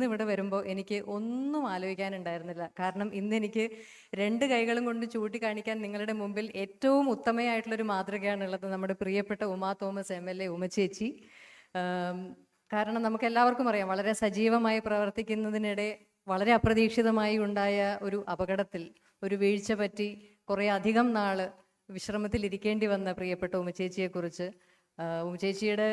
ഇന്ന് ഇവിടെ വരുമ്പോൾ എനിക്ക് ഒന്നും ആലോചിക്കാനുണ്ടായിരുന്നില്ല. കാരണം ഇന്ന് എനിക്ക് 2 കൈകളും കൊണ്ട് ചൂണ്ടിക്കാണിക്കാൻ നിങ്ങളുടെ മുമ്പിൽ ഏറ്റവും ഉത്തമയായിട്ടുള്ളൊരു മാതൃകയാണുള്ളത് നമ്മുടെ പ്രിയപ്പെട്ട ഉമാ തോമസ് MLA ഉമച്ചേച്ചി. കാരണം നമുക്ക് എല്ലാവർക്കും അറിയാം, വളരെ സജീവമായി പ്രവർത്തിക്കുന്നതിനിടെ വളരെ അപ്രതീക്ഷിതമായി ഉണ്ടായ ഒരു അപകടത്തിൽ ഒരു വീഴ്ച പറ്റി കുറേ അധികം നാള് വിശ്രമത്തിലിരിക്കേണ്ടി വന്ന പ്രിയപ്പെട്ട ഉമച്ചേച്ചിയെക്കുറിച്ച്, ഉമച്ചേച്ചിയുടെ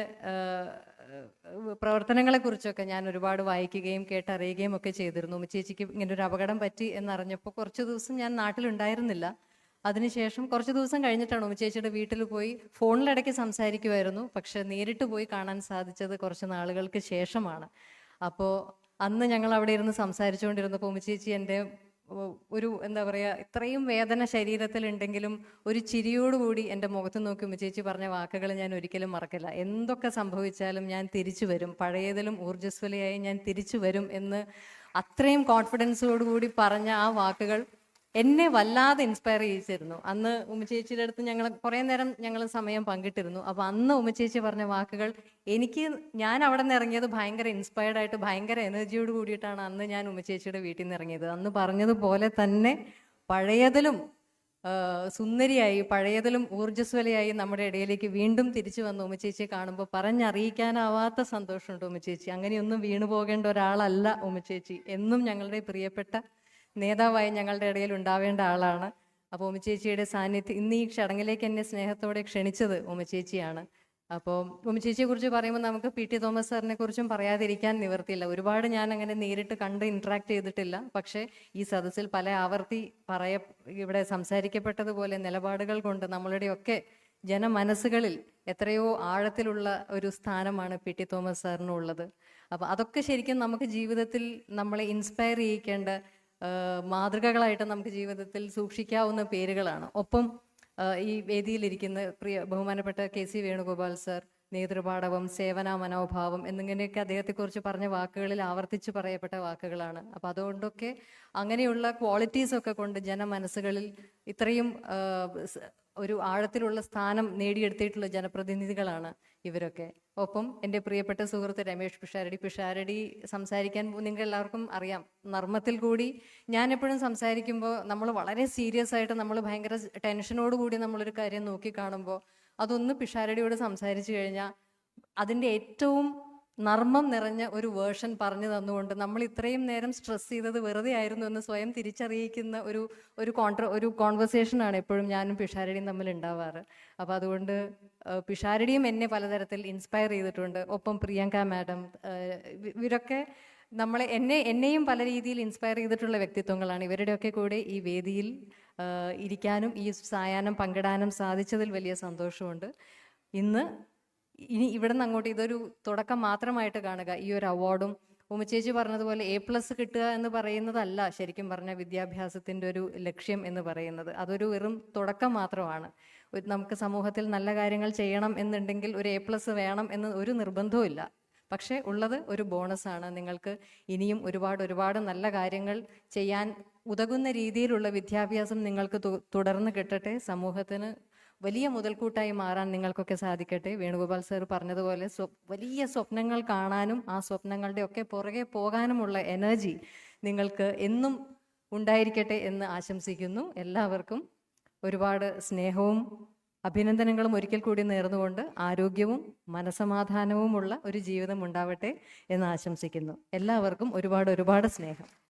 പ്രവർത്തനങ്ങളെക്കുറിച്ചൊക്കെ ഞാൻ ഒരുപാട് വായിക്കുകയും കേട്ടറിയുകയും ഒക്കെ ചെയ്തിരുന്നു. ഉമച്ചേച്ചിക്ക് ഇങ്ങനെ ഒരു അപകടം പറ്റി എന്നറിഞ്ഞപ്പോൾ കുറച്ച് ദിവസം ഞാൻ നാട്ടിലുണ്ടായിരുന്നില്ല. അതിനുശേഷം കുറച്ച് ദിവസം കഴിഞ്ഞിട്ടാണ് ഉമച്ചേച്ചിയുടെ വീട്ടിൽ പോയി ഫോണിലിടയ്ക്ക് സംസാരിക്കുമായിരുന്നു. പക്ഷെ നേരിട്ട് പോയി കാണാൻ സാധിച്ചത് കുറച്ച് നാളുകൾക്ക് ശേഷമാണ്. അപ്പോൾ അന്ന് ഞങ്ങൾ അവിടെ ഇരുന്ന് സംസാരിച്ചുകൊണ്ടിരുന്നപ്പോൾ ഉമച്ചേച്ചി എൻ്റെ ഒരു എന്താ പറയുക, ഇത്രയും വേദന ശരീരത്തിലുണ്ടെങ്കിലും ഒരു ചിരിയോടുകൂടി എൻ്റെ മുഖത്ത് നോക്കി ഉമച്ചേച്ചി പറഞ്ഞ വാക്കുകൾ ഞാൻ ഒരിക്കലും മറക്കില്ല. എന്തൊക്കെ സംഭവിച്ചാലും ഞാൻ തിരിച്ചു വരും, പഴയതിലും ഊർജ്ജസ്വലയായി ഞാൻ തിരിച്ചു വരും എന്ന് അത്രയും കോൺഫിഡൻസോടുകൂടി പറഞ്ഞ ആ വാക്കുകൾ എന്നെ വല്ലാതെ ഇൻസ്പയർ ചെയ്യിച്ചിരുന്നു. അന്ന് ഉമ്മച്ചേച്ചിയുടെ അടുത്ത് ഞങ്ങൾ കുറേ നേരം ഞങ്ങൾ സമയം പങ്കിട്ടിരുന്നു. അപ്പോൾ അന്ന് ഉമ്മച്ചേച്ചി പറഞ്ഞ വാക്കുകൾ ഞാൻ അവിടെ നിന്ന് ഇറങ്ങിയത് ഭയങ്കര ഇൻസ്പയർഡ് ആയിട്ട് ഭയങ്കര എനർജിയോട് കൂടിയിട്ടാണ് അന്ന് ഞാൻ ഉമ്മച്ചേച്ചിയുടെ വീട്ടിൽ നിന്ന് ഇറങ്ങിയത്. അന്ന് പറഞ്ഞതുപോലെ തന്നെ പഴയതിലും സുന്ദരിയായി, പഴയതിലും ഊർജ്ജസ്വലയായി നമ്മുടെ ഇടയിലേക്ക് വീണ്ടും തിരിച്ചു വന്ന ഉമ്മച്ചേച്ചിയെ കാണുമ്പോൾ പറഞ്ഞറിയിക്കാനാവാത്ത സന്തോഷമുണ്ട് ഉമ്മച്ചേച്ചി. അങ്ങനെയൊന്നും വീണു പോകേണ്ട ഒരാളല്ല ഉമ്മച്ചേച്ചി. എന്നും ഞങ്ങളുടെ പ്രിയപ്പെട്ട നേതാവായി ഞങ്ങളുടെ ഇടയിൽ ഉണ്ടാവേണ്ട ആളാണ്. അപ്പോൾ ഉമ്മച്ചേച്ചിയുടെ സാന്നിധ്യം ഇന്ന് ഈ ചടങ്ങിലേക്ക് എന്നെ സ്നേഹത്തോടെ ക്ഷണിച്ചത് ഉമ്മച്ചേച്ചിയാണ്. അപ്പോൾ ഉമ്മച്ചേച്ചിയെക്കുറിച്ച് പറയുമ്പോൾ നമുക്ക് PT തോമസ് സാറിനെ കുറിച്ചും പറയാതിരിക്കാൻ നിവർത്തിയില്ല. ഒരുപാട് ഞാൻ അങ്ങനെ നേരിട്ട് കണ്ട് ഇൻട്രാക്ട് ചെയ്തിട്ടില്ല. പക്ഷേ ഈ സദസ്സിൽ പല ആവർത്തി ഇവിടെ സംസാരിക്കപ്പെട്ടതുപോലെ നിലപാടുകൾ കൊണ്ട് നമ്മളുടെയൊക്കെ ജനമനസ്സുകളിൽ എത്രയോ ആഴത്തിലുള്ള ഒരു സ്ഥാനമാണ് PT തോമസ് സാറിനുള്ളത്. അപ്പോൾ അതൊക്കെ ശരിക്കും നമുക്ക് ജീവിതത്തിൽ നമ്മളെ ഇൻസ്പയർ ചെയ്യിക്കേണ്ട മാതൃകകളായിട്ട് നമുക്ക് ജീവിതത്തിൽ സൂക്ഷിക്കാവുന്ന പേരുകളാണ്. ഒപ്പം ഈ വേദിയിലിരിക്കുന്ന ബഹുമാനപ്പെട്ട KC വേണുഗോപാൽ സർ, നേതൃപാടവം, സേവന മനോഭാവം എന്നിങ്ങനെയൊക്കെ അദ്ദേഹത്തെക്കുറിച്ച് പറഞ്ഞ വാക്കുകളിൽ ആവർത്തിച്ച് പറയപ്പെട്ട വാക്കുകളാണ്. അപ്പം അതുകൊണ്ടൊക്കെ അങ്ങനെയുള്ള ക്വാളിറ്റീസൊക്കെ കൊണ്ട് ജനമനസ്സുകളിൽ ഇത്രയും ഒരു ആഴത്തിലുള്ള സ്ഥാനം നേടിയെടുത്തിട്ടുള്ള ജനപ്രതിനിധികളാണ് ഇവരൊക്കെ. ഒപ്പം എൻ്റെ പ്രിയപ്പെട്ട സുഹൃത്ത് രമേഷ് പിഷാരടി സംസാരിക്കാൻ നിങ്ങൾ എല്ലാവർക്കും അറിയാം, നർമ്മത്തിൽ കൂടി ഞാൻ എപ്പോഴും സംസാരിക്കുമ്പോൾ നമ്മൾ വളരെ സീരിയസ് ആയിട്ട് നമ്മൾ ഭയങ്കര ടെൻഷനോട് കൂടി നമ്മളൊരു കാര്യം നോക്കിക്കാണുമ്പോൾ അതൊന്ന് പിഷാരടിയോട് സംസാരിച്ചു കഴിഞ്ഞാൽ അതിൻ്റെ ഏറ്റവും നർമ്മം നിറഞ്ഞ ഒരു വേർഷൻ പറഞ്ഞു തന്നുകൊണ്ട് നമ്മൾ ഇത്രയും നേരം സ്ട്രെസ് ചെയ്തത് വെറുതെ ആയിരുന്നു എന്ന് സ്വയം തിരിച്ചറിയിക്കുന്ന ഒരു കോൺവെർസേഷനാണ് എപ്പോഴും ഞാനും പിഷാരടിയും തമ്മിൽ ഉണ്ടാവാറ്. അപ്പോൾ അതുകൊണ്ട് പിഷാരടിയും എന്നെ പലതരത്തിൽ ഇൻസ്പയർ ചെയ്തിട്ടുണ്ട്. ഒപ്പം പ്രിയങ്ക മാഡം, ഇവരൊക്കെ എന്നെയും പല രീതിയിൽ ഇൻസ്പയർ ചെയ്തിട്ടുള്ള വ്യക്തിത്വങ്ങളാണ്. ഇവരുടെയൊക്കെ കൂടെ ഈ വേദിയിൽ ഇരിക്കാനും ഈ സായാഹ്നം പങ്കിടാനും സാധിച്ചതിൽ വലിയ സന്തോഷമുണ്ട്. ഇനി ഇവിടെ നിന്ന് അങ്ങോട്ട് ഇതൊരു തുടക്കം മാത്രമായിട്ട് കാണുക. ഈ ഒരു അവാർഡും ഉമ്മച്ചേച്ചി പറഞ്ഞതുപോലെ A+ കിട്ടുക എന്ന് പറയുന്നതല്ല ശരിക്കും പറഞ്ഞ വിദ്യാഭ്യാസത്തിൻ്റെ ഒരു ലക്ഷ്യം എന്ന് പറയുന്നത്. അതൊരു വെറും തുടക്കം മാത്രമാണ്. നമുക്ക് സമൂഹത്തിൽ നല്ല കാര്യങ്ങൾ ചെയ്യണം എന്നുണ്ടെങ്കിൽ ഒരു A+ വേണം എന്ന് ഒരു നിർബന്ധവും ഇല്ല. പക്ഷേ ഉള്ളത് ഒരു ബോണസാണ്. നിങ്ങൾക്ക് ഇനിയും ഒരുപാട് നല്ല കാര്യങ്ങൾ ചെയ്യാൻ ഉതകുന്ന രീതിയിലുള്ള വിദ്യാഭ്യാസം നിങ്ങൾക്ക് തുടർന്ന് കിട്ടട്ടെ. സമൂഹത്തിന് വലിയ മുതൽക്കൂട്ടായി മാറാൻ നിങ്ങൾക്കൊക്കെ സാധിക്കട്ടെ. വേണുഗോപാൽ സാർ പറഞ്ഞതുപോലെ വലിയ സ്വപ്നങ്ങൾ കാണാനും ആ സ്വപ്നങ്ങളുടെ ഒക്കെ പുറകെ പോകാനുമുള്ള എനർജി നിങ്ങൾക്ക് എന്നും ഉണ്ടായിരിക്കട്ടെ എന്ന് ആശംസിക്കുന്നു. എല്ലാവർക്കും ഒരുപാട് സ്നേഹവും അഭിനന്ദനങ്ങളും ഒരിക്കൽ കൂടി നേർന്നുകൊണ്ട് ആരോഗ്യവും മനസമാധാനവുമുള്ള ഒരു ജീവിതം ഉണ്ടാവട്ടെ എന്ന് ആശംസിക്കുന്നു. എല്ലാവർക്കും ഒരുപാട് സ്നേഹം.